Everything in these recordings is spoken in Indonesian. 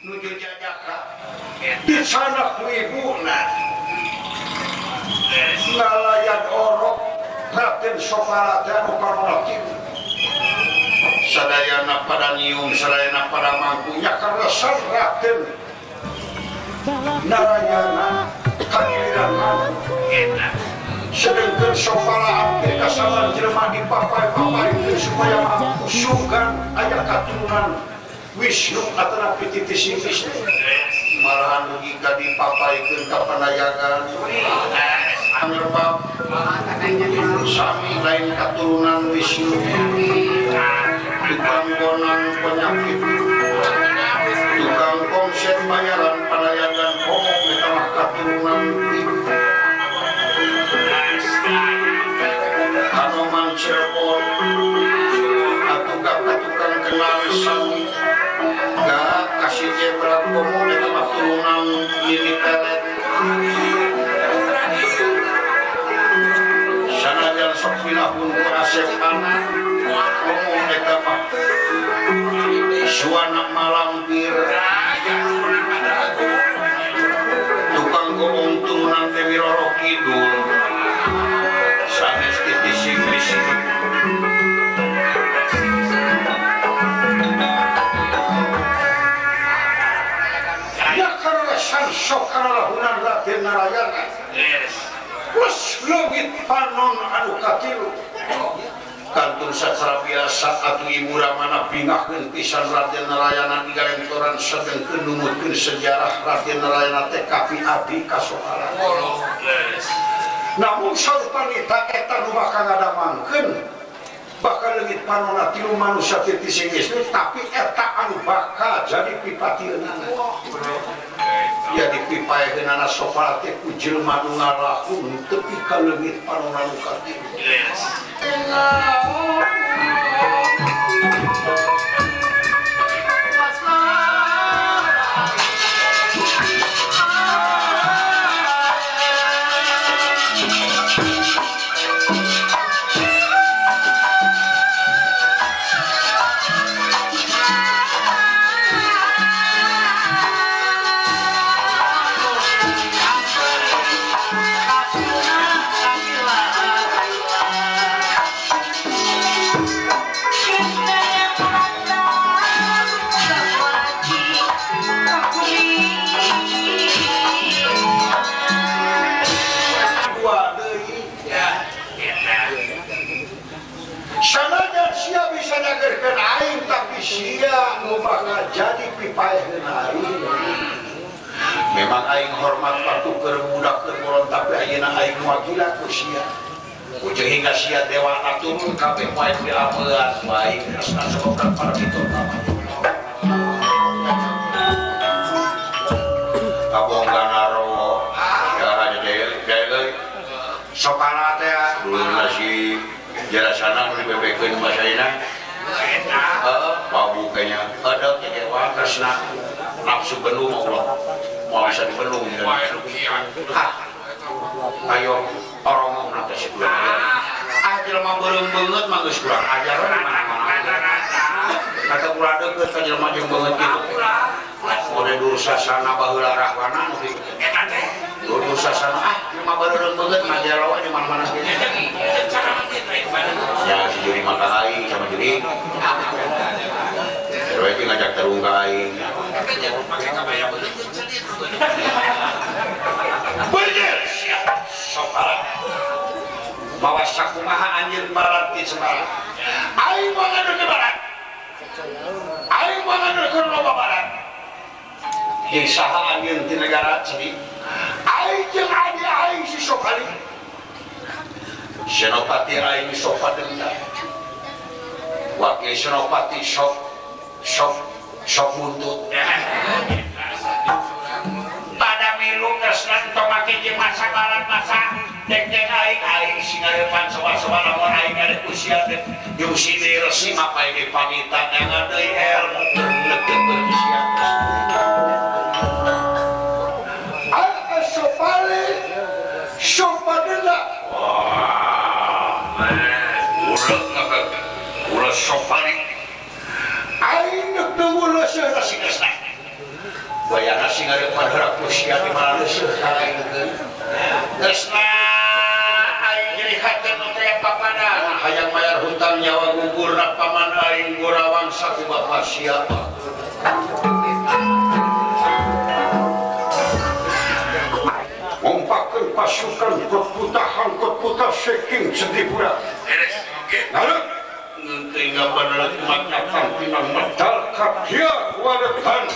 nuju Jajaka di sana ku ibuna ngalayan orok Raden Soparate anu karonakin sadayana pada nyium sadayana pada mangkunya karena Raden Narayana kagiliran sedangkan Sopara abdi kasalan jelema di papai-papai supaya mampu sugan aya katurunan Wisnu atau pititi Wisnu malahan jika dipapaikeun ka panayagan angerbab sami lain katurunan Wisnu tukang bonang penyakit tukang komset bayaran panayagan komong eta mah katurunan Hanoman Cirebon atau tukang kenal sami gak kasih jebrak komo eta mah turunan Lili Pelet sanajan sok pilahun ku Asep anak komo eta mah suana malampir tukang gomong turunan Dewi Roro Kidul sanes titi Wisnu Sokarahunan Raden Narayana wes leungit panon anu katilu kantun sacara biasa atuh ibu ramana bingahkeun pisan Raden Narayana digalentoran sedengkeun numutkeun sejarah Raden Narayana teh kapi abdi ka Sokara namun saupanita eta nu bakal ngadamangkeun bakal leungit panonna tilu manusia titi Wisnu tapi eta anu bakal jadi pipatieunana ya dipipaekeun anak Soparate ku jelema nu ngarahun tepi ka leungit panonna nu katilu sanajan sia bisa nyagerkeun aing tapi sia nu bakal jadi pipaeheun aing memang aing hormat patukeun budak keur muron tapi ayeuna aing wagila ku sia ujung hingga sia dewana turun kabeh poe diameun baik asna sabab para kitu kabongana ro ya hanya deui Soparate dulu nasi jelasana mun bebekeun masaina babu kayaknya ada dewa tresna nafsu penuh mau bisa dipenuh ayo orongong nanti sebulan jelema beureum beungeut mah geus kurang ajar di mana-mana kata ulah deukeut ka jelema jeung beungeut kitu mode dursasana baheula rahwana nu kitu dursasana jelema beureum beungeut mah jalawa di mana-mana ya si juri makan aing sama juri terus itu ngajak terung ke aing bener siapa Sopara bawa sakumaha anjir barat di Semarang aing mau ngadur ke barat aing mau ngadur ke loba barat yang saha anjir di negara sini aing jeung adi aing si Sopari Senopati aing Sopadenda wakil Senopati sok buntut pada milu kesnan tomake jeung masa barat masa dek-dek aing singarepan sowa-sowa lamun aing ada usia teh jeung si Resi mapai ge pamitan yang deui ilmu neukeun usia Sopadenda ulah Sopari aing teu ulah saha si kesna sing ada pada kusia di mana sekaingkeun tresna aing jadi hate nu teh papadan hayang mayar hutang nyawa gugurna paman aing Gorawang satu bapak siapa ngompakeun pasukan kot putar saking Sedipura lalu tinggal pada matakan pinang medal kakia wadetan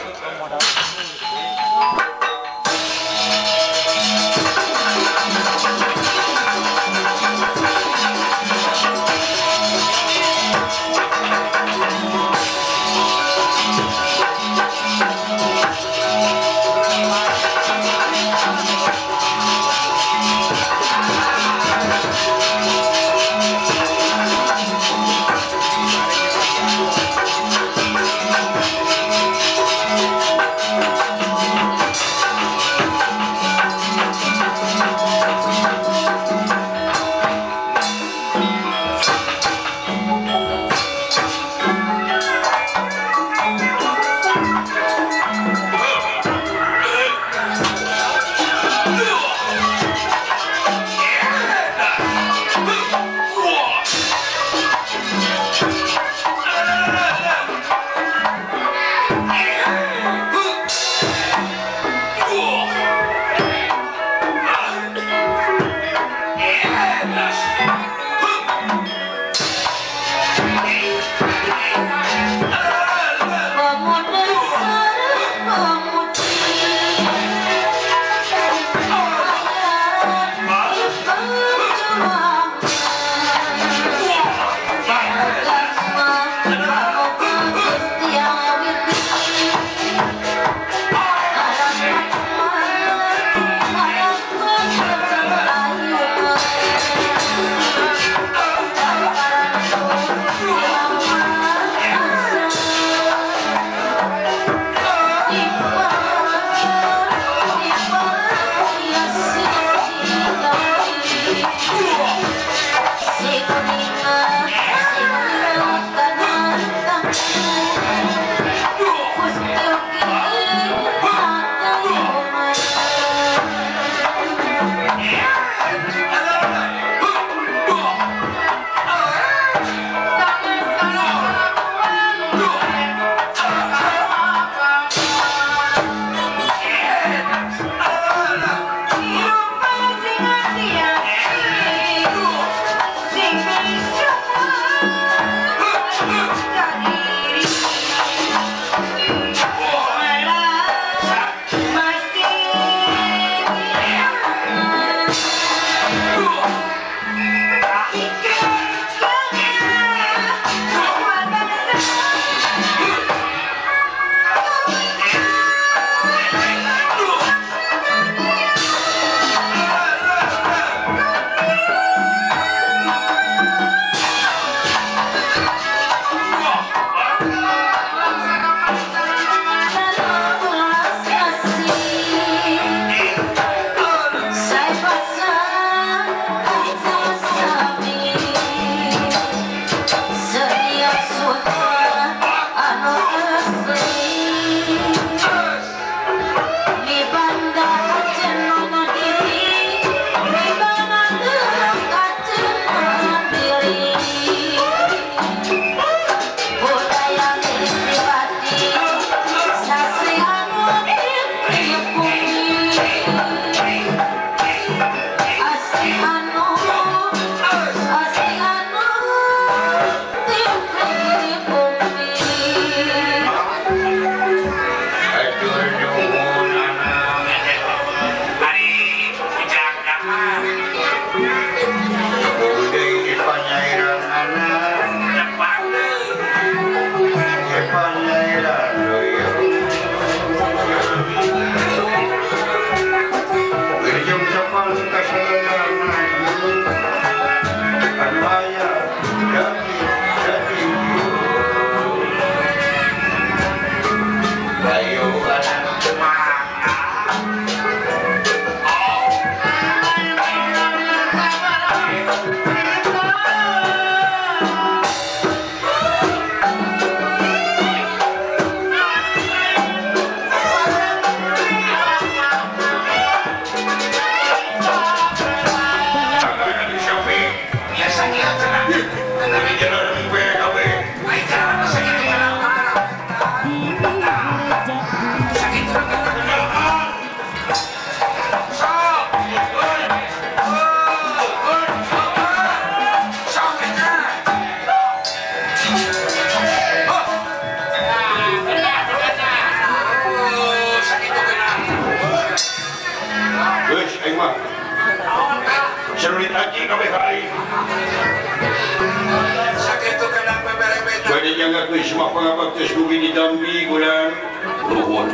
semua pangabaktis dugi di Dambi bulan nuhun.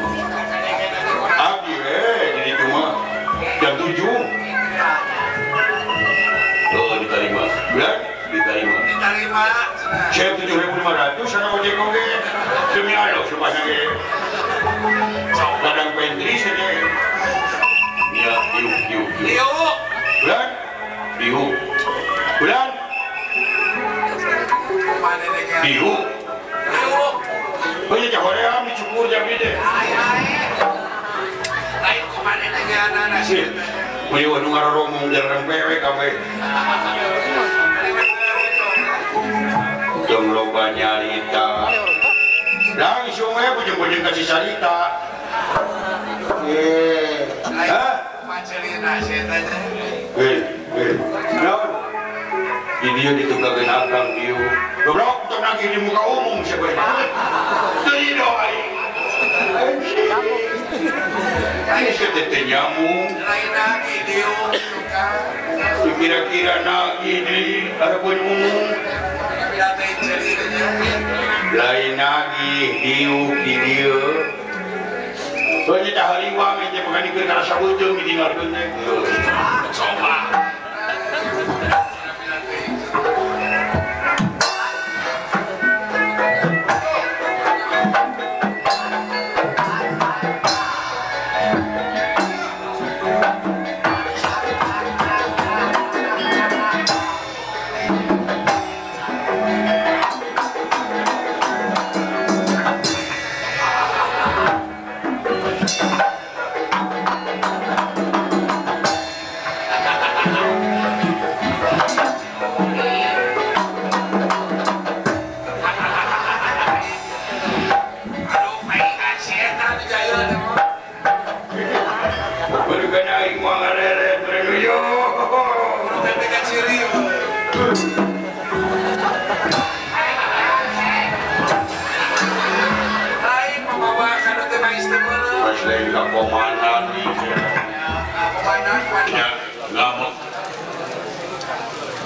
Abdi jadi cuma jam 7. Oh diterima. Bulan diterima. Saya 7.500 sana ojek oke. Demi Allah supaya ge. Kadang pentri saja. Ya, yuk. Bulan. Bihu. Bulan. Bihu. Oh ya jangan ya, dicukur jam ini. Lain kemana nanya anak-anak sih? Beliau anu ngaroromong jarang pewe kabe. Jom loba nyarita. Lah isungnya bujeng-bujeng kasih cerita. Hah? Macelina setan. Naon? Di dia ditunggakeun akang dieu. Goblok tong nagih di muka umum sebenarnya. Teu doai. Ini setete nyamuk. Lain lagi dieu. Kira-kira nagih di harapan umum. Lain lagi dieu di dieu. Soalnya tak haliwang aja mengandikan karena sabujeng ditinggalkan. Coba.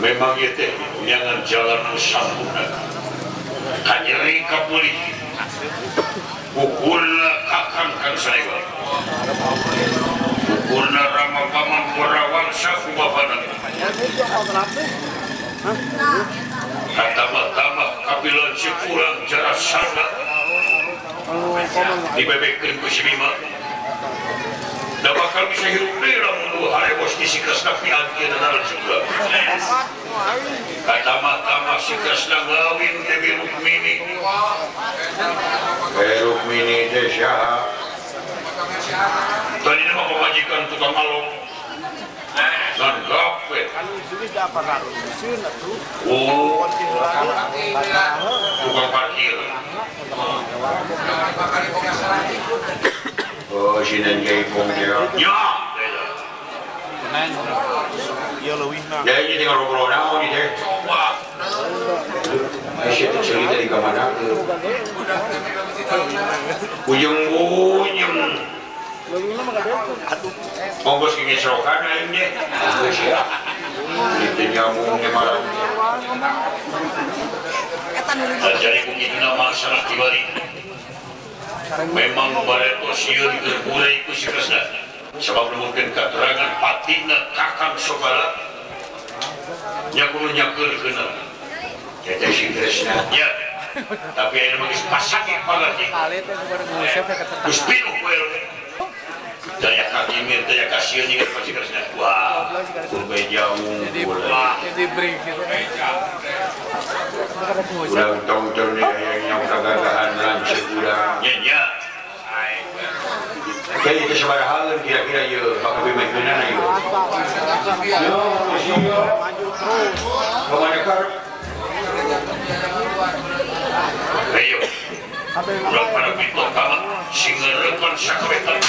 Memang itu jangan jalan sambungan hanyeri ka politik ukurna kakang kan saya ukurna rama paman kurawang saku bapanan kata-tama kapilan kurang jarak sana dibebekin ku si Bima da bakal bisa hirup dira munduh harebos kisi kesna pianti dan juga kata-tama si kesna ngawin Dewi Rukmini Rukmini desya tadi nama pemajikan tukang malong dan gapet tukang parkir oh sini kayak pungnya ya ini tinggal ngobrol naon ini coba masih cerita di kemana buyung ongkos kini serokan ini itu nyamuknya malah jadi begitu nama salah dibalik memang bareto sieun mulai ku si Kresna sebab mungkin keterangan patina kakang Sogala nya kudu nyakeurkeun eta si Kresna nya tapi aya nu geus pasake palagi geus pinuh poe daya kakimir daya kasieun jeung si Kresna wah kurbay jauh jadi break gitu udah tahun-tahun yang kagagahan langsung udah nya jadi itu sebarang hal kira-kira ya bakal bimai benar ya kemana kar ayo ulang pada pintu kama singa rekon sakawetan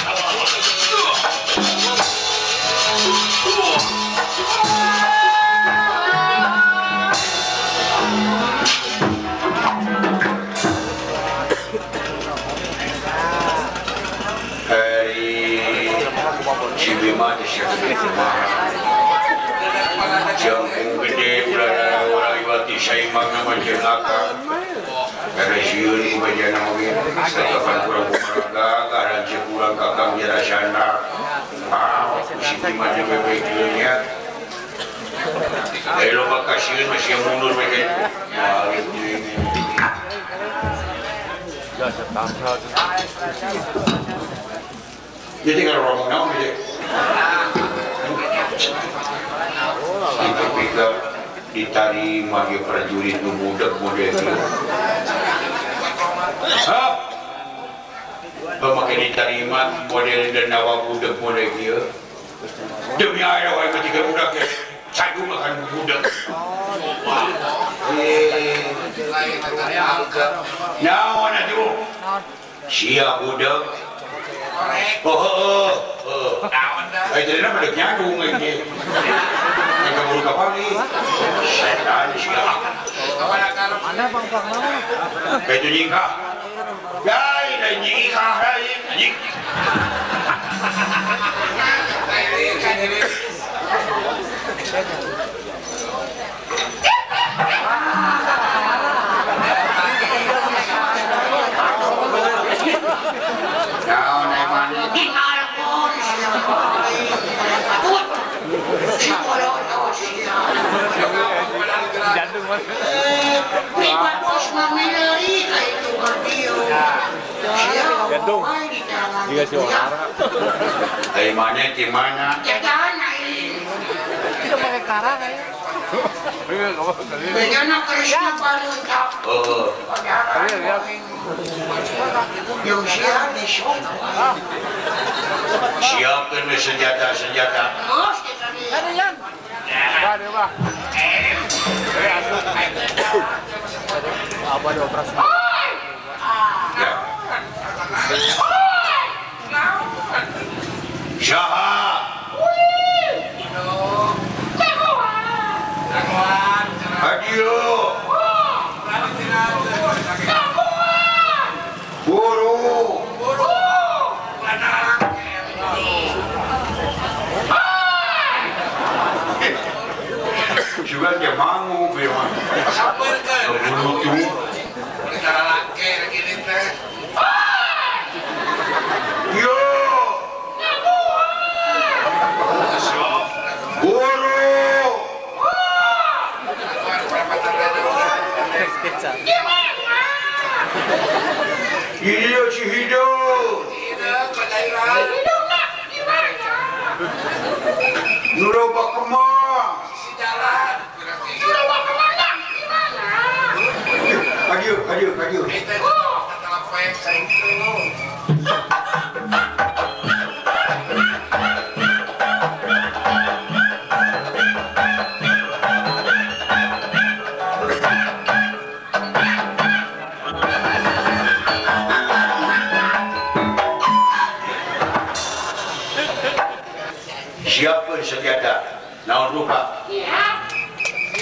Cibima di Syekh Jangkung gede udah orang iwati saimang nama jenaka Karena sieun bajana mungkin kapan kurang kumaraga karena kurang kakang jarasana. Wow, si mana bebeknya. Ayo bakal sieun masih mundur mereka. Jadi kalau orang mau gitu. Itu pikir diterima dia prajurit nu budak model itu. Hah? Pemakai diterima model dan nawa budak model itu. Demi ayah wahai ketika budak ya, saya makan budak. Nah, mana tu? Siap budak. Ay, tadi na pada nyadung lagi. Yang kamu kapan ni? Setan siap. Mana bang mana? Kayak tu nyingka. Yai, dah nyingka, nying. Pribad bos mamilari kayak itu berdio. Gantung. Juga si orang. Dari mana? Di mana? Jangan ini. Kita pakai karang ya. Bagaimana Krishna Paluntak? Yang siap di sana. Siapkan senjata-senjata. Bos kita ni. Ada yang. Ada bah. Apa ada operasi? Ya. Syaha. Adio. Guru. Juga dia mangu memang. Sabar kan? Guru tu. Negara laki lagi ni teh. Yo. Guru. Ini si hidup. Tidak, berdairah. Nurul Bakemang. Sisi jalan. Adio. Kita telah proyek saya itu. Siapkan senjata. Naon rupa.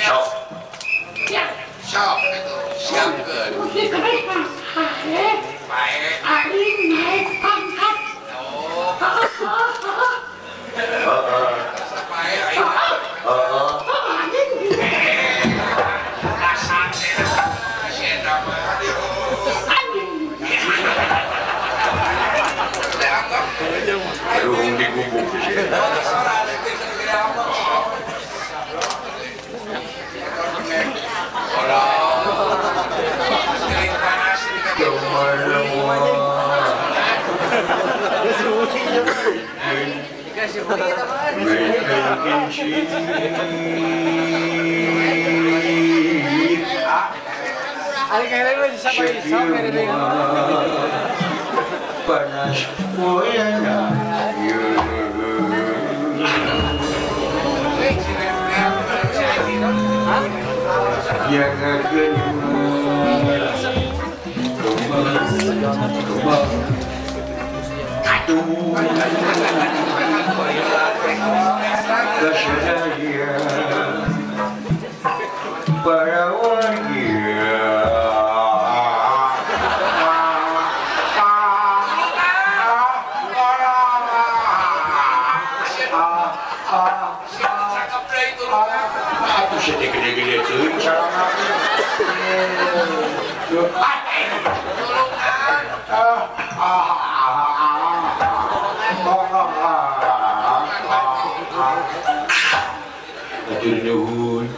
Sok. Sok itu siapkan. Baik. Hari naik pangkat. Oh, baik. Ayo. Dasar saya nama. Aduh, digubuk. Panas moyana. Jangan kembang kesenangan para warga. Aku sedih gede-gede cuy, Atur nuhun.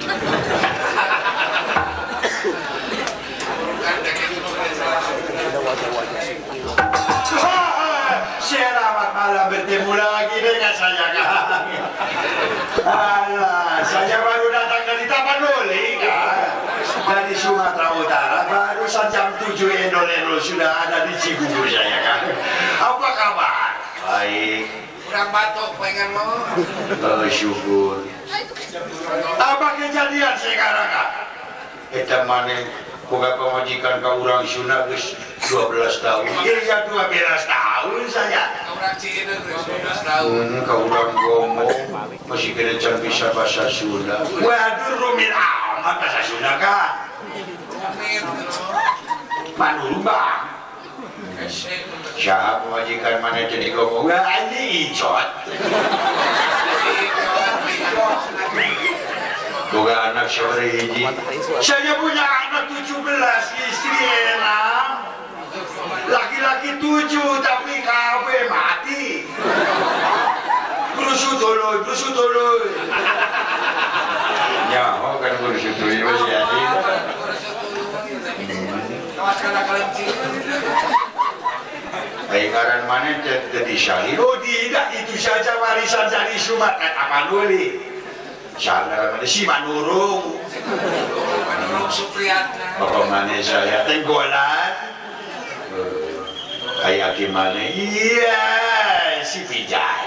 Selamat malam bertemu lagi dengan saya kan. Alah, saya baru datang dari Tapanuli kan. Dari Sumatera Utara, barusan jam 7 endol-endol sudah ada di Cibubur saya kan. Apa kabar? Baik. Kurang batuk pengen mau. Oh, syukur. Apa kejadian sekarang kan? Kita mana buka pemajikan ke orang Sunda guys 12 tahun. Iya 12 tahun saya. Orang Cina 12 tahun. Kau orang ngomong masih kena can bisa bahasa Sunda. Waduh rumit amat bahasa Sunda kan. Manul bang. Siapa pemajikan mana jadi ngomong? Wah ini icot. Boga anak siapa hiji? Saya punya anak 17, istri 6, laki-laki 7 tapi kabeh mati. Berusut dulu. Nyaho kan berusut dulu masih ada. Baikaran mana jadi syahid? Oh tidak, itu saja warisan dari Sumatera Tapanuli. Salah mana si Manurung Supriyatna. apa mana saya tenggolan kayak gimana? Iya si Vijay.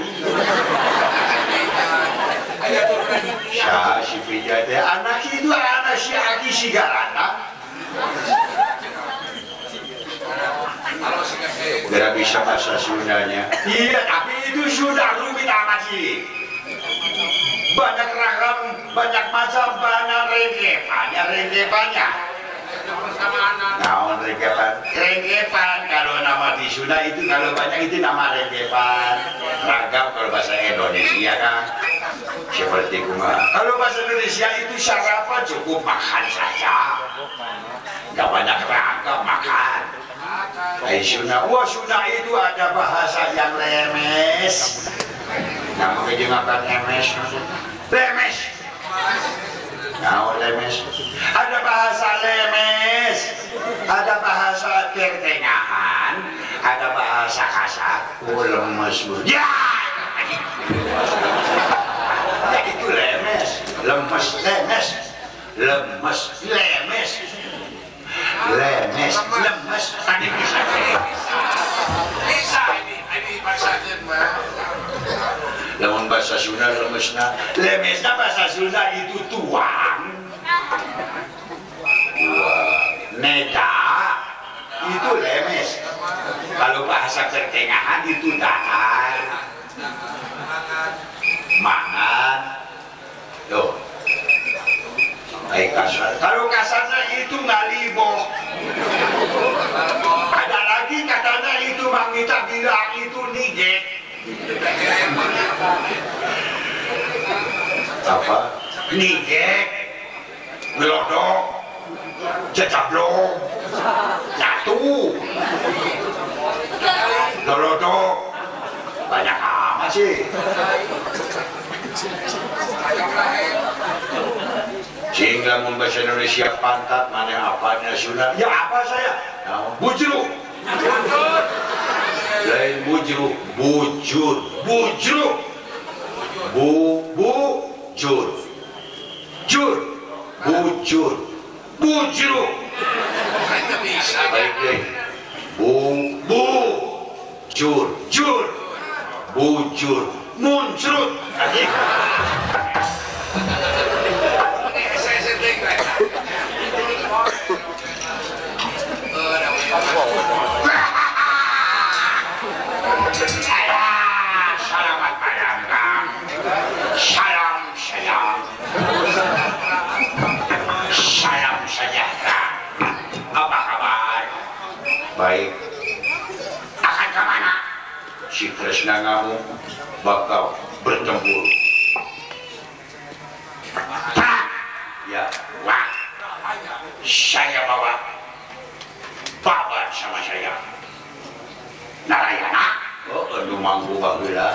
Si Vijay anak itu anak si Aki Sigarana. Tidak bisa bahasa Sundanya. Iya tapi itu sudah rumit amat sih. Banyak ragam, banyak macam, banyak renggepannya. Naon renggepan kalau nama di Sunda itu kalau banyak itu nama renggepan. Ragam kalau bahasa Indonesia kan seperti kuma. Kalau bahasa Indonesia itu sarapan cukup makan saja. Gak banyak ragam makan. Sunda, Sunda itu ada bahasa yang lemes. Nama kerja makan lemes. Lemes. Ada bahasa lemes, ada bahasa kertengahan, ada bahasa kasar. Lemes. Ya, itu lemes. Tadi bisa. Bisa ini paksakan mah. Lamun bahasa Sunda lemesna bahasa Sunda itu tuang. Neda itu lemes. Kalau bahasa pertengahan itu datar. Mangan. Tuh. Kasar. Kalau kasarnya itu ngaliboh. Ada lagi katanya itu Bang Mita bilang itu niget. Apa? Niget, ngelodok, cecablong, jatuh, ngelodok, banyak amat sih. Sehingga membaca Indonesia pantat mana apanya Sunda? Ya apa saya? Bujruk. Lain bujruk, bujur. Bujur. Bujur. Bujruk. Baik. Jur. Bujur. Muncrut. Selamat malam, Kang. Salam. Salam sejahtera. Apa kabar? Baik. Akan kemana? Si Kresna kamu bakal bertempur. Ya, wah. Saya bawa sama saya. Narayana, nu manggu baheula.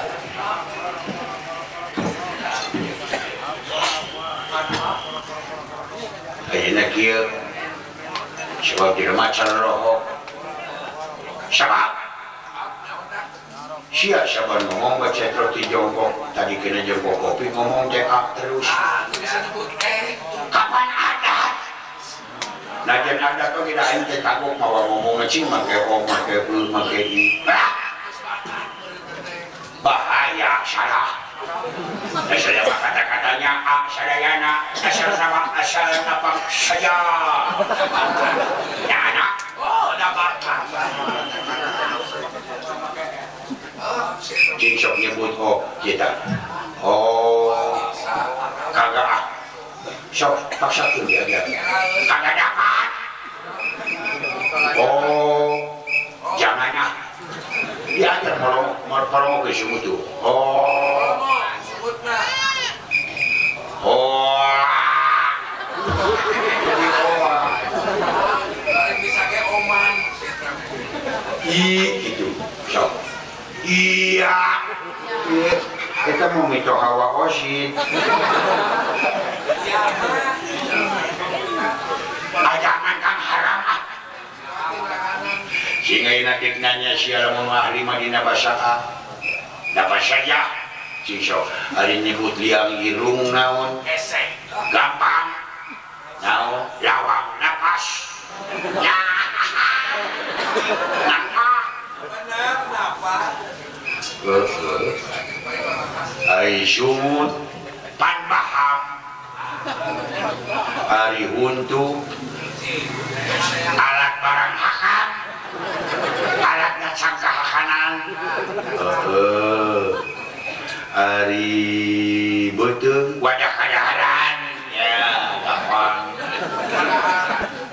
Ayeuna kieu sebab di rumah rohok. Sabab sia saban ngomong baca roti jongkok tadi kena jongkok kopi ngomong TK terus. Kapan adat? Najan adat tuh tidak ente takut mau ngomong ngecing make om make belum make i. Bahaya salah. Saya kata-katanya sadayana asal sama asal napak saja. Ya anak. Oh dapat. Cing sok nyebut kita. Kagak sok paksakeun dia. Kagak dapat. Jangan ah. Dia aja mau ke sumutu. Gitu. Sok. Iya. Kita mau mito hawa osin. Jangan kan haram ah. Sehingga inatik nanya siapa mau ahli Madinah basaha. Dapat saja. Cincok. Hari nyebut liang irung naon. Gampang. Naon. Lawang napas. Ya. Benar napas. Ari sumut pan baham ari huntu alat barang hakam alat ngacangka hakanan ari betung wadah kadaharan ya gampang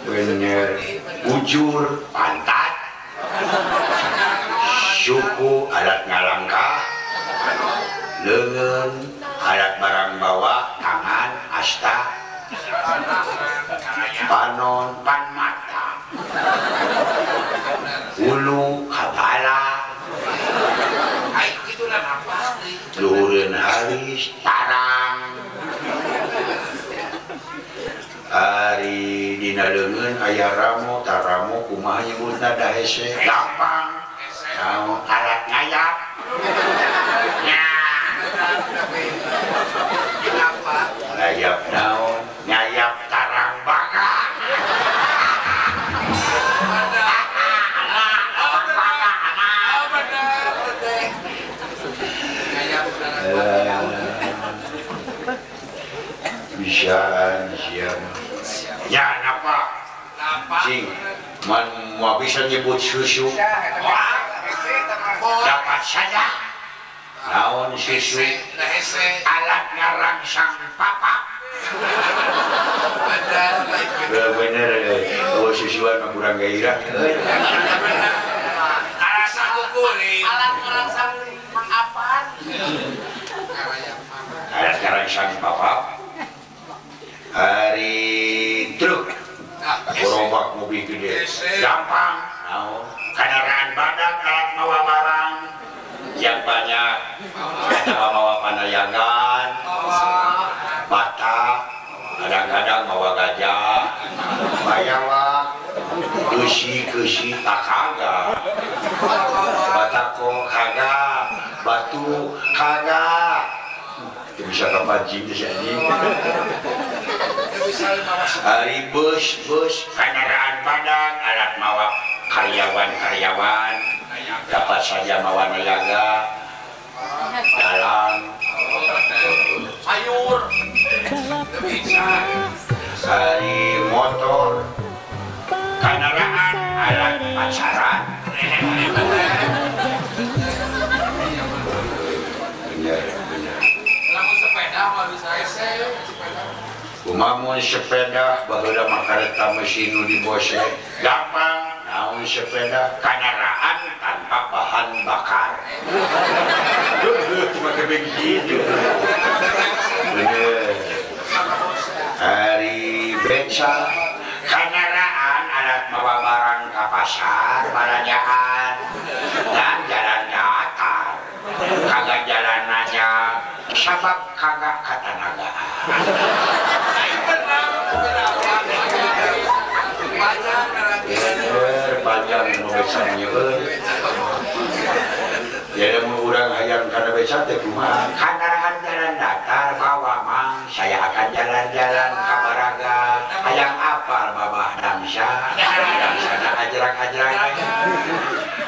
bener ujur pantat suku alat ngalangkah lengan alat barang bawa tangan asta panon pan mata ulu kabala luhureun haris tarang ari dina leungeun aya ramo taramo kumaha nyebutna da hese gampang naon alat ngayap ngayap naon ngayap tarang baga bisaan siapa ya napa sing man mau bisa nyebut susu dapat saja naon susu alat ngarangsang papa bener kalau susuan mah kurang gairah alat ngarangsang apaan alat ngarangsang papa hari truk gerobak mobil gede gampang naon kendaraan badak alat mawa barang yang banyak bawa panayangan bata kadang-kadang bawa gajah bayawak kesi takaga batako kagak batu kagak itu bisa kepancing di sini hari bus kendaraan badak alat mawa karyawan dapat saja mawa niaga dalam sayur hari motor kendaraan alat pacaran benar sepeda mah bisa kumamun sepeda baheula makareta mesin nu dibose gampang naon sepeda kendaraan tanpa bahan bakar cuma begitu bener hari beca kendaraan alat mawa barang ka pasar barajaan dan jalan datar kagak jalan aja sabab kagak katanagaan panjang nulisannya jadi mau urang hayang karena beca teh kumaha kanarahan jalan datar bawa mang saya akan jalan-jalan ka Baraga hayang apal babah damsya ajrak-ajrak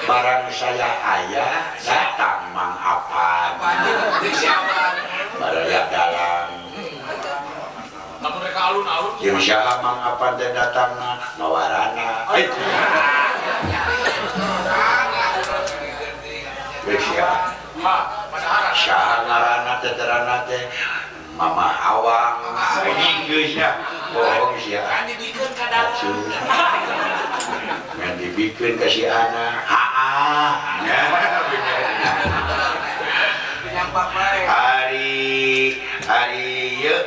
barang saya ayah datang mang apal baraya dalam namun mereka alun-alun jeung saha mang apal teh datangna mawarana Besia, sah ngarana teterana teh Mama Awang, ini geusnya, bohong sia. kan dibikin kadang Yang dibikin ke si Ana, hari yuk,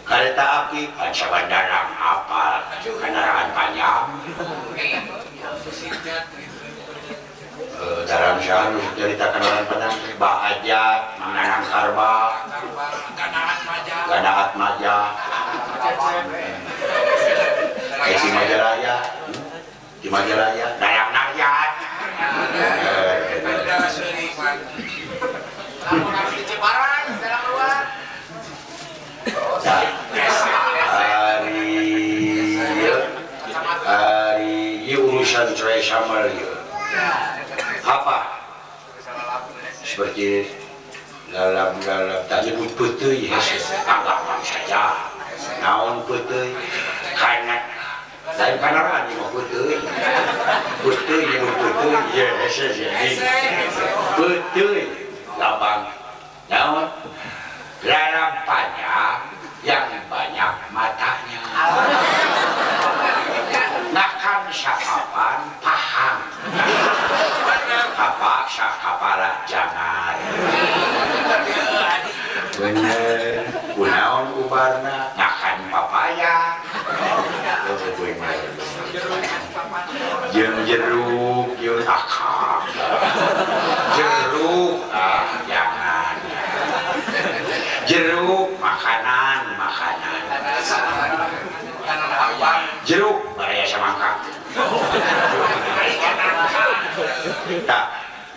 kereta api, panca bandarang apal, kendaraan panjang. Dalam syahr cerita kendaraan panjang Bahajat, Manganang Karba, Ganaat Maja, di Majalaya, Dayang Naryat. Hari urusan cerai sama apa seperti dalam tak nyebut putih anggapan saja naon putih karena lain kanaran yang putih nyebut putih ya jadi putih labang naon dalam panjang yang banyak matanya nakam sakapan paham apa sakapala jangan bener kunaon ubarna ngakan papaya jeung jeruk jeung akak jeruk jangan jeruk makanan jeruk baraya samangka tak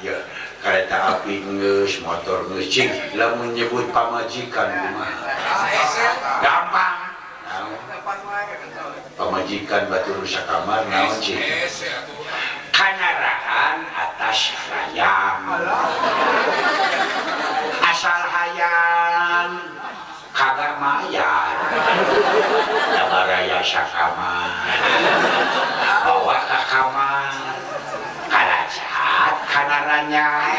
ya kereta api geus motor geus cing lamun nyebut pamajikan kumaha gampang pamajikan batur sakamar naon cing kanarahan atas rayang asal hayang kagak mayar dabaraya sakamar bawa ke kamar kalajat kanaranya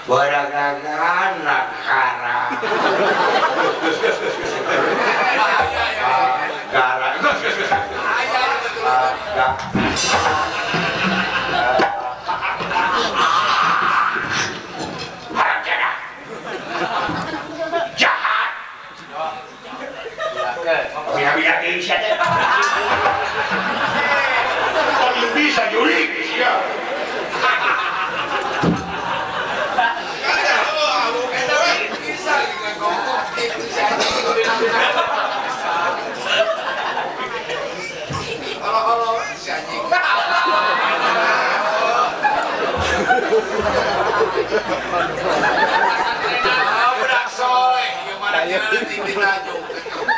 baragagan nakara gara jahat biar Indonesia teh kalau bisa jurik ya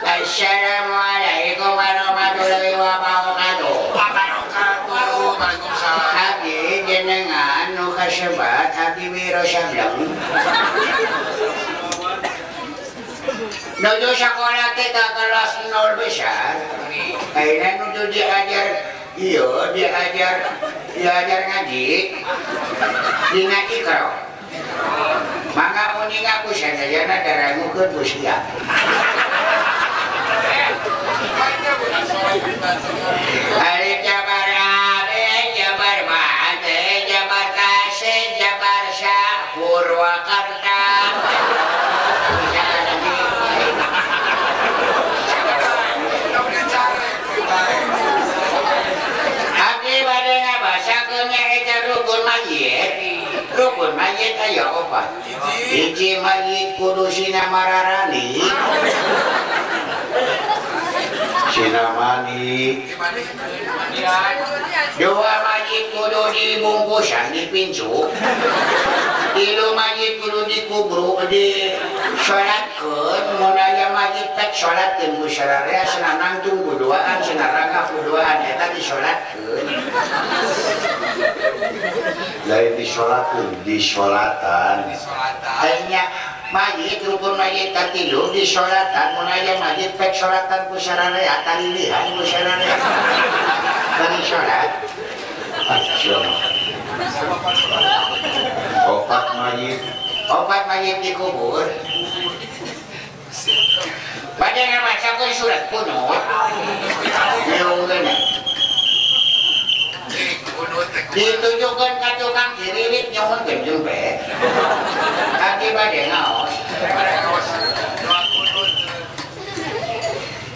Assalamualaikum warahmatullahi wabarakatuh. Abdi jenengan nu kasebat abdi Wiro Sableng. Nuju sekolah kita kelas 0 besar. Akhirnya nuju diajar ngaji. Di ngaji karo. Mangga muni ngaku sadayana darangukeun usia. Hari Jabar Ade, Jabar Bate, Jabar Kasih, Jabar Syah, Purwakarta. Rukun mayit aya opat. Hiji mayit kudu sina mararani. Sina mani. Dua mayit kudu dibungkusan di pincu. Tilu mayit kudu dikubur di sholatkeun. Mun aya mayit tek sholatkeun ku sararea senanang tunggu duaan senaranga kuduaan eta disolatkeun. Lain disolatkeun, disolatan. Hanya mayit rukun mayit katilu disolatan. Mun aya mayit tek sholatan ku sararea talilihan ku sararea. Bari sholat. Opat mayit dikubur. Pada ngamacakeun surat kunut. Nyeungkeun. Ditujukeun ka tukang kiririt nyeungkeun jempe. Adi bade ngaos.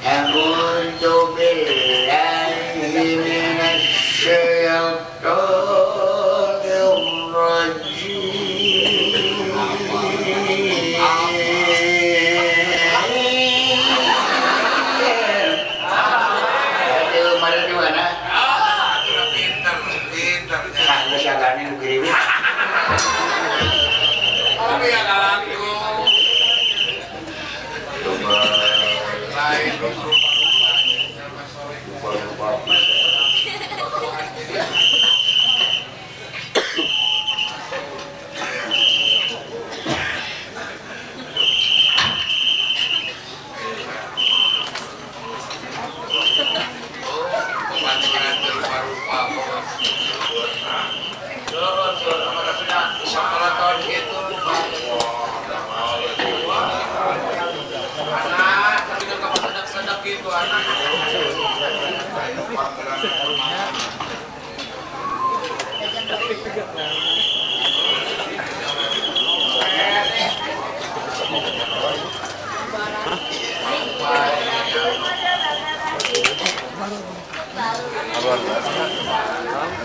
A'udzu billahi minasy syaithanir rajim. Aduh, mana di mana? Pinter. Nah, siagaan yang kirimin. Oke ya kalanku. Lain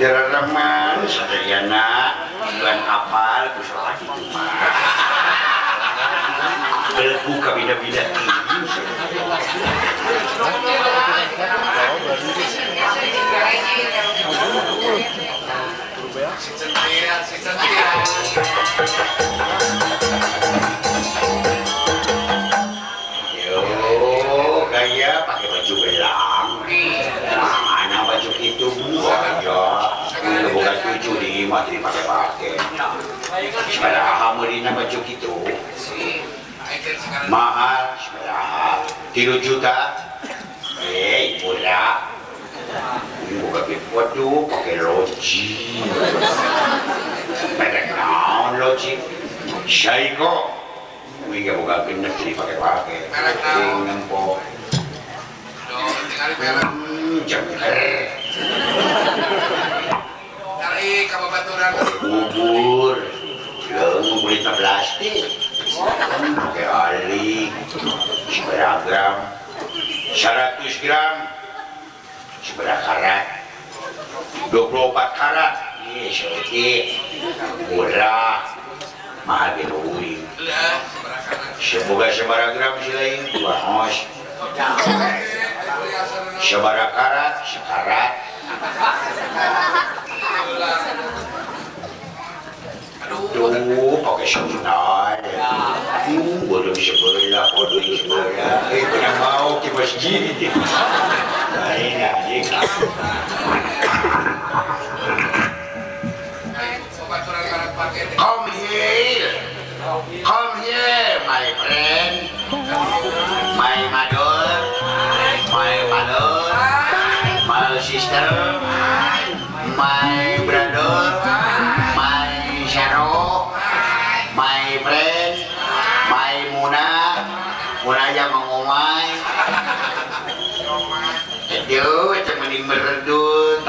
Dirareman sadayana bulan apal ku sholat itu mah. Belku ka bida-bida yo gaya pakai baju belang. Mana baju itu buah ya. Bukan tujuh di imah jadi pakai-pakai. Sepeda hamurina baju itu mahal, sepeda 3 juta. Murah. Bukan waduh pakai loji. Pendek naon loji. Syaiko. Wih bukan bener jadi pakai-pakai. Ngempok. Jengker. Kali kababaturan Bubur. Ngumpulin plastik. Pakai ali. Seberapa gram? 100 gram. Seberapa karat? 24 karat. Iya, sedikit. Murah. Mahal genuin. Semoga seberapa gram sih lain? 2 os. Seberapa karat? Sekarat. Aduh, pakai sandal. Bodoh sebelah, bodoh sebelah. Kena mau ke masjid. Lain adik. Come here, my friend. My mother. My mother. My sister. My brother. My Syaro. My friend. My Muna. Muna yang mengumai. Aduh, macam mending meredut.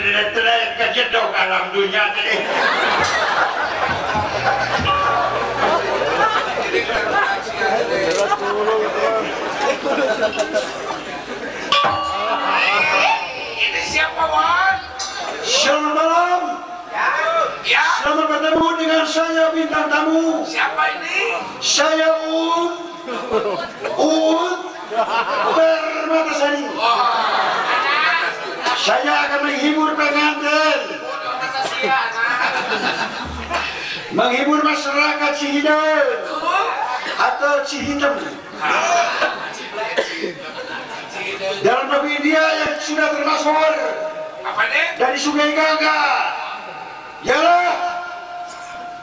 Terlalu kejedok alam dunia teh. Jadi terkoneksi aja. Ini siapa, Wan? Selamat malam. Ya. Selamat bertemu dengan saya bintang tamu. Siapa ini? Saya Permatasari. Saya akan menghibur pengantin, menghibur masyarakat Cihideng atau Cihitem. Dalam lagu India yang sudah termasyhur Apa nih? dari Sungai Gangga. Yalah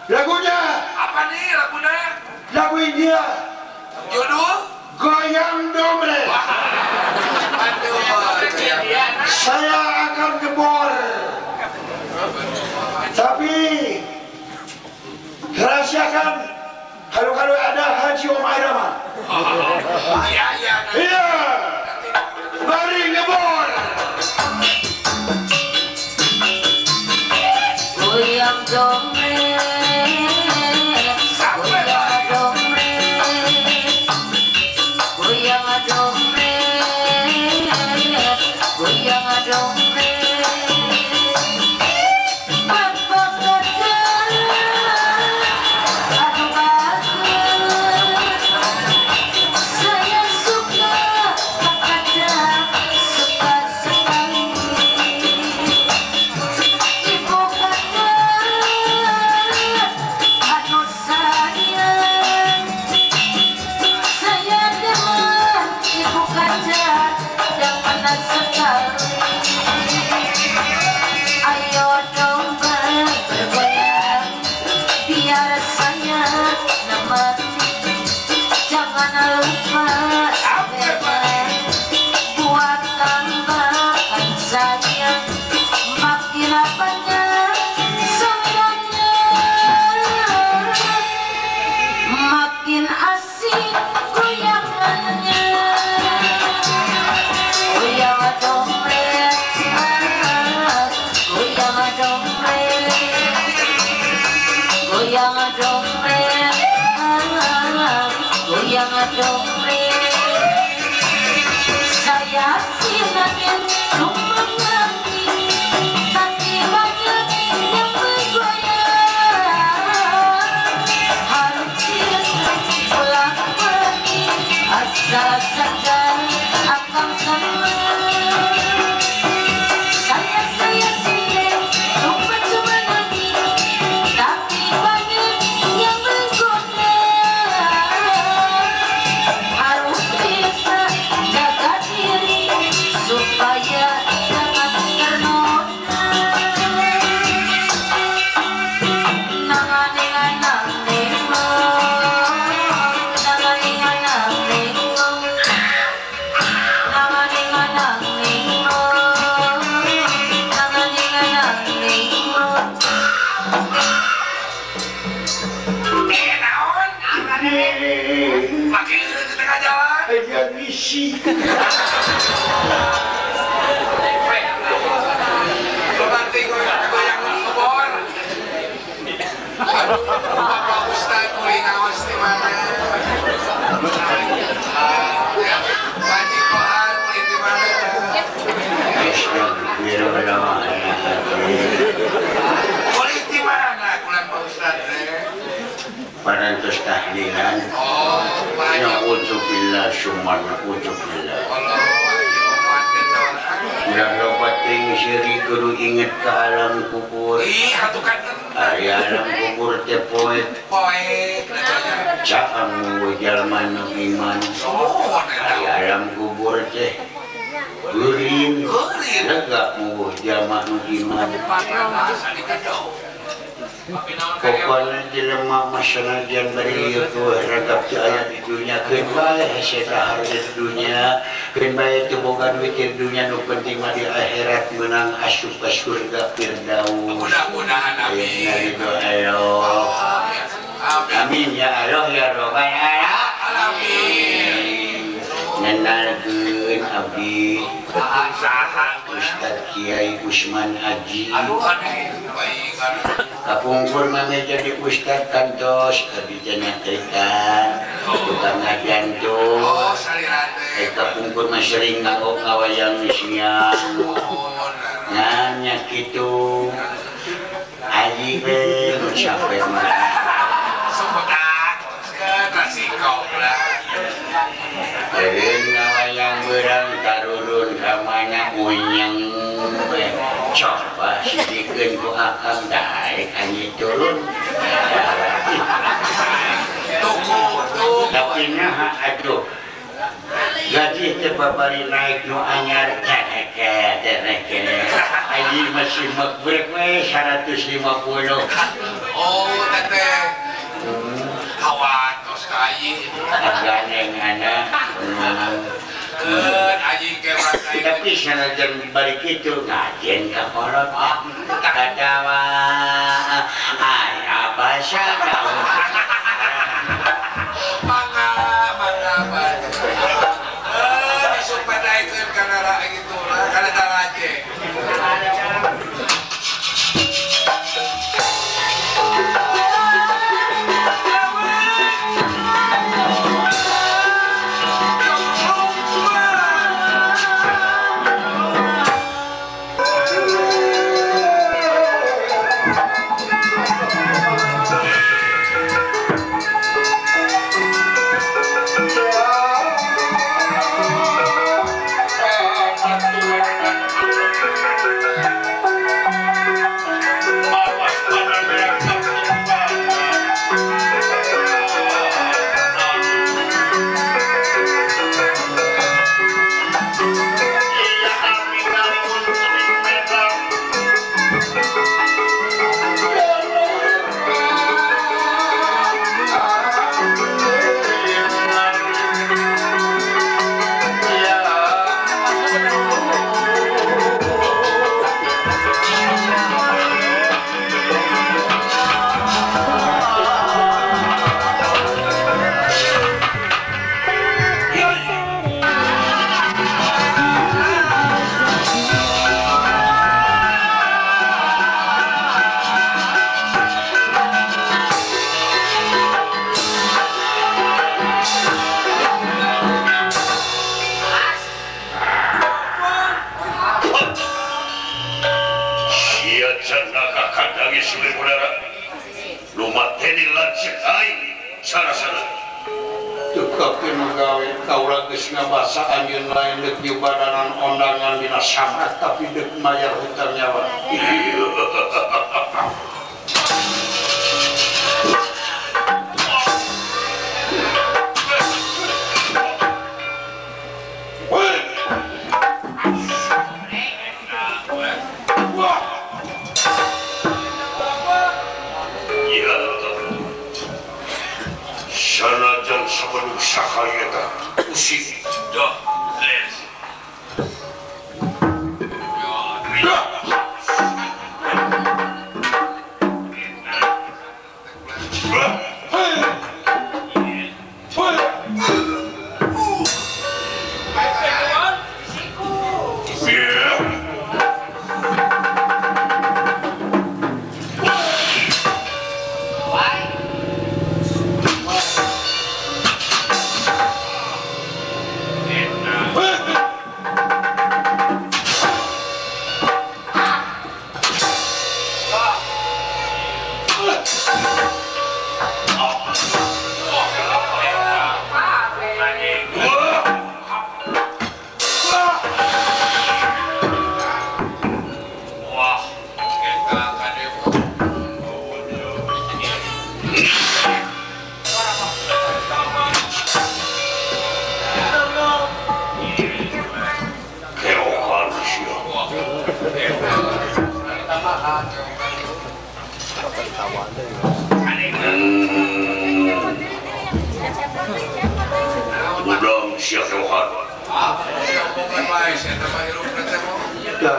lagunya. Apa nih lagunya? Lagu India. Judul? Goyang Domre. Aduh. Saya akan gebor, tapi rahasiakan kalau ada Haji Om Airama. Iya, iya. Iya, mari gebor. Goyang Domre, goyang Domre, goyang Domre, goyang Domre. Bapak kata, aduh bagus, saya suka kata, suka sekali. Ibu kata, aduh sayang, saya demen. Ibu kata, demen sekali. Ayo dong bergoyang, biar saya nemani. Jangan lupa sebentar, buat tambahkan saya. Makin banyak sayangnya, makin asik goyangannya. Goyang Domre, goyang Domre, goyang Domre, goyang Domre. Saya sih pengen cuma nyanyi, tapi banyak yang bergoyang. Harus pulang pergi, asal saja akan senang. Saya sini cuma nyanyi, tapi banyak yang bergoyang. Harus bisa jaga diri supaya jangan ternoda. Nanganinganangingo, nanganinganangingo, nanganinganangingo, nanganinganangingo. Naon? Makin di tengah jalan. Aja misi. Lo nanti goyang ngebor. Bapak Ustaz kulit ngawas di mana? Wajib kohar kulit di mana? Kulit di mana kulit Pak Ustaz? Parantos tahlilan. Oh, banyak. Na'udzubillah summa na'udzubillah. Kalau wajib umat kita orang. Udah dapat ting siri kudu inget ke alam kubur. Ih, hatukan Ari alam kubur teh poet. poek. Cakamu jalma nu iman. Oh, Ari alam kubur teh geuring. Lega mu jalma nu iman. Pokoknya jelema masanajan bari ieu ragap ti aya di dunya keun bae hese dahar di dunya keun bae teu boga duit di dunya nu penting mah di akhirat menang asup ka surga firdaus. Mudah-mudahan amin. Dari doa Allah. Amin ya Allah ya Rabbal alamin. Amin. Nenalkeun abdi Ustaz Kiai Usman Aji. Kapungkur mame jadi Ustaz kantos abdi nyatrikan utama jantung. Kapungkur mah sering ngawayang siang. Nanya gitu. Aji capek mah. Keren ngawayang berang tarurun kamana unyang coba sidikeun ku akang daek anjing turun tapi naha aduh gaji teh babari naik nu anyar tereke anjing masih makbrek we 150 Oh teteh kawan tos kayi agane ngana anjing ke tapi sanajan balik itu ngajen ka kolot kadawa aya basa mangga supaya naikkan karena gitu karena taraje tapi dek mayar hutang nyawa. Sanajan sabanu sakayata usik dah les.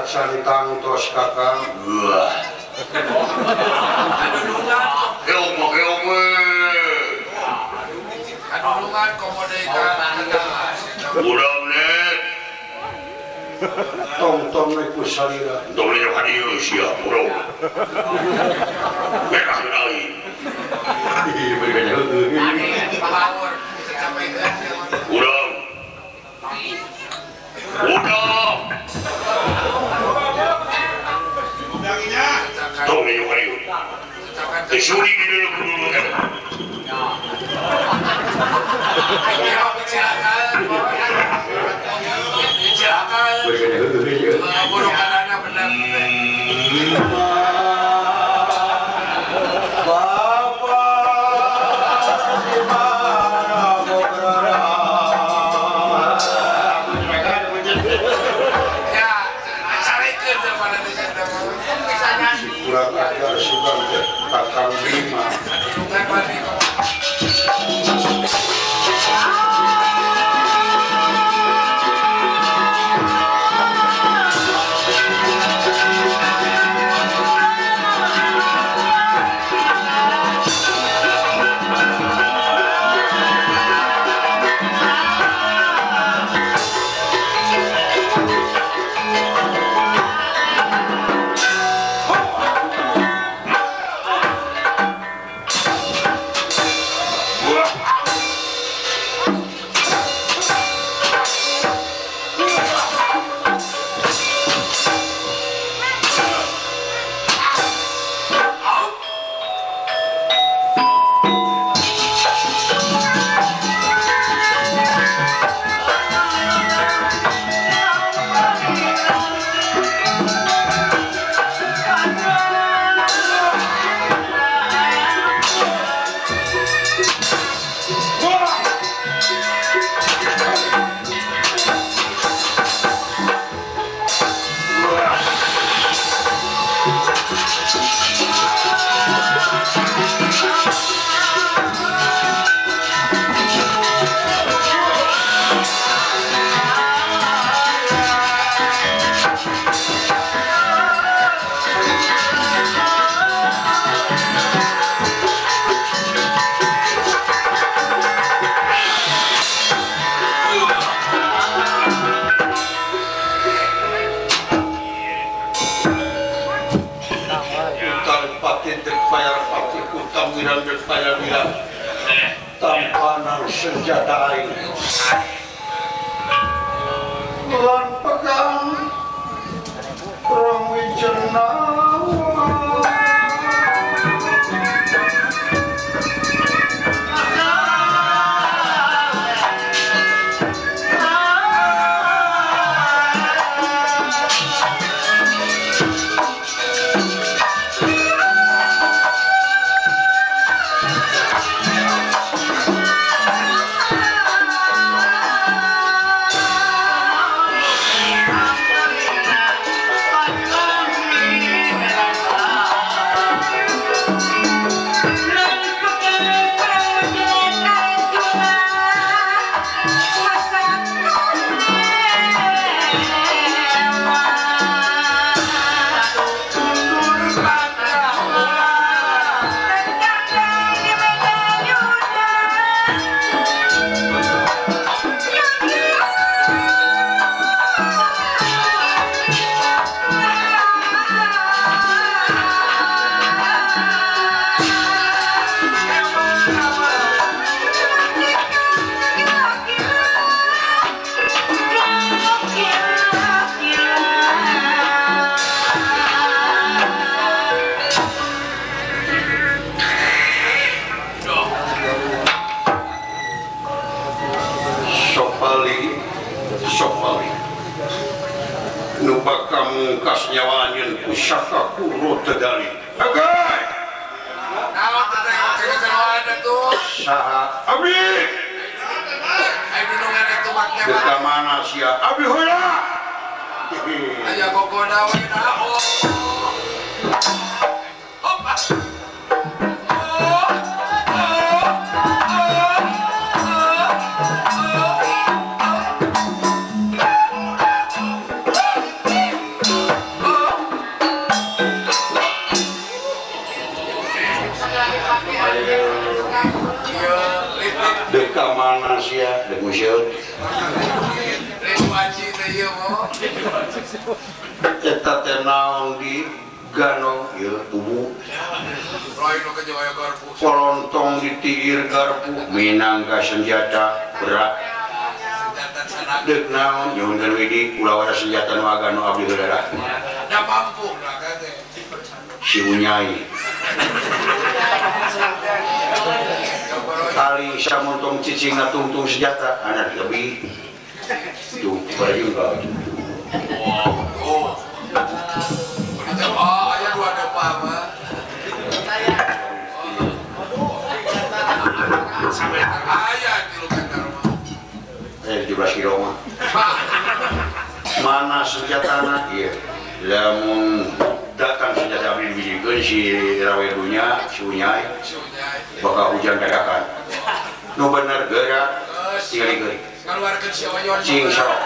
Santang tos kakang. Wah. Kadulungan komodika. Urang net Tong-tong ku salira. Domino hadieu sia bro. Merah lain. Ih, berkanya heueuh. Power sampai ke Urang. Urang. Domino hadieu. Kesuri di dalam dulu kan. Berkanya heueuh. burung kanana benar. Ya, carikan daripada di sana. Kurang ajar sugan teh kakang lima. Bukan mandi. Tampanan senjata aing lan pegang perang wijenawa kamu kas nyawanyen pusaka kuro tegali. Agai! Naon teh jadi keluarga tuh? Saha? Abi! Ayo dunungan itu maknya. Deka mana sia? Abi heula! Aya gogoda we naon. Hop. Deka mana sia? Dek musyeun. Rewaji teh ieu mah. Eta teh naon di ganong ieu tubuh. Roy nu kejoyo garpu. Polontong ditiir garpu minangka senjata berat. Deuk naon nyuhunkeun widi ulah ada senjata nu aga nu abdi heula. Da mampu da kate. Si Unyai. Kali samontong cicingna tungtung senjata anak lebih. Tuh baju ka. Oh. Oh, aya dua depa mah. Sampai aya kilometer mah. 17 kilo mah. Mana senjatana ieu? Lamun datang senjata abdi dijikeun si Rawedunya, si Unyai. Bakal hujan dadakan. Nu bener geura tinggal digeuring. Keluarkeun si Oyon. Cing sorok.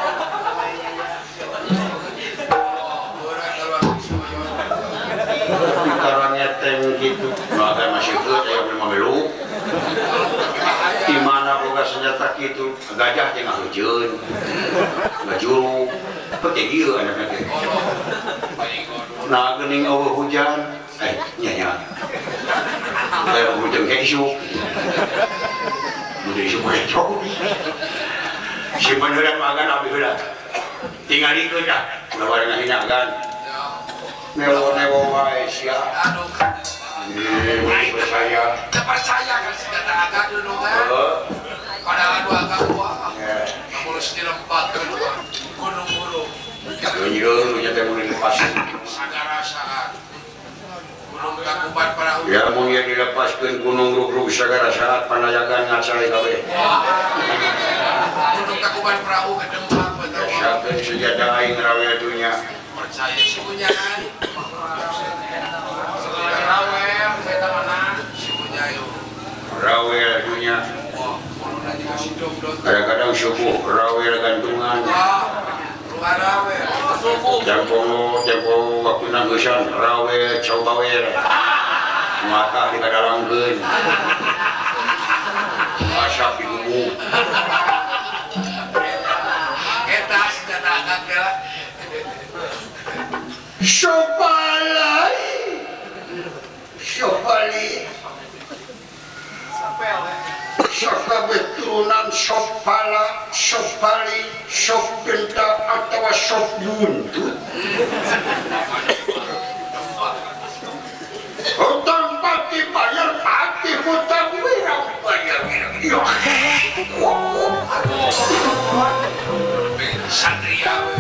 Karena tem gitu, maka masih good, ya memang melu. Di mana boga senjata gitu, gajah tengah hujan, ngajuru, pake dia anaknya teh. Nah gening awal hujan, nyanya. Kayak hujan kayak isu, udah isu macam. Si beneran makan abdi heula, tinggal ikut dah, lawan ngahinakan. Newo wae sia. Aduh. Percaya. Tidak percaya kan senjata agak dulu kan. Padahal dua agak wah. Kamu harus dilempatkan gunung burung. Nyeureun nya teh mun dilepaskeun. Sagara saat. Gunung Tangkuban Perahu. Ya mun nya dilepaskeun gunung rugrug sagara saat panayagan ngacai kabeh. Gunung Tangkuban Perahu kedempak betul. Sakeun senjata aing rawe dunya. Percaya si Unyai. Rawel, saya mana? Si Unyai. Rawe dunya. Wah, kalau nanti kasih dom-dom. Kadang-kadang subuh rawe gantungan. Wah, luar Rawel. Tempo waktu nangeusan rawe coba we. Mata dikadalangkeun. Asap di gubuk. Eta senjata agak ya. Sopalai. Saka betulan sopala, sopali, sopenta atau sop buntut. Hutang pati bayar pati, hutang wirang bayar wirang. Satria.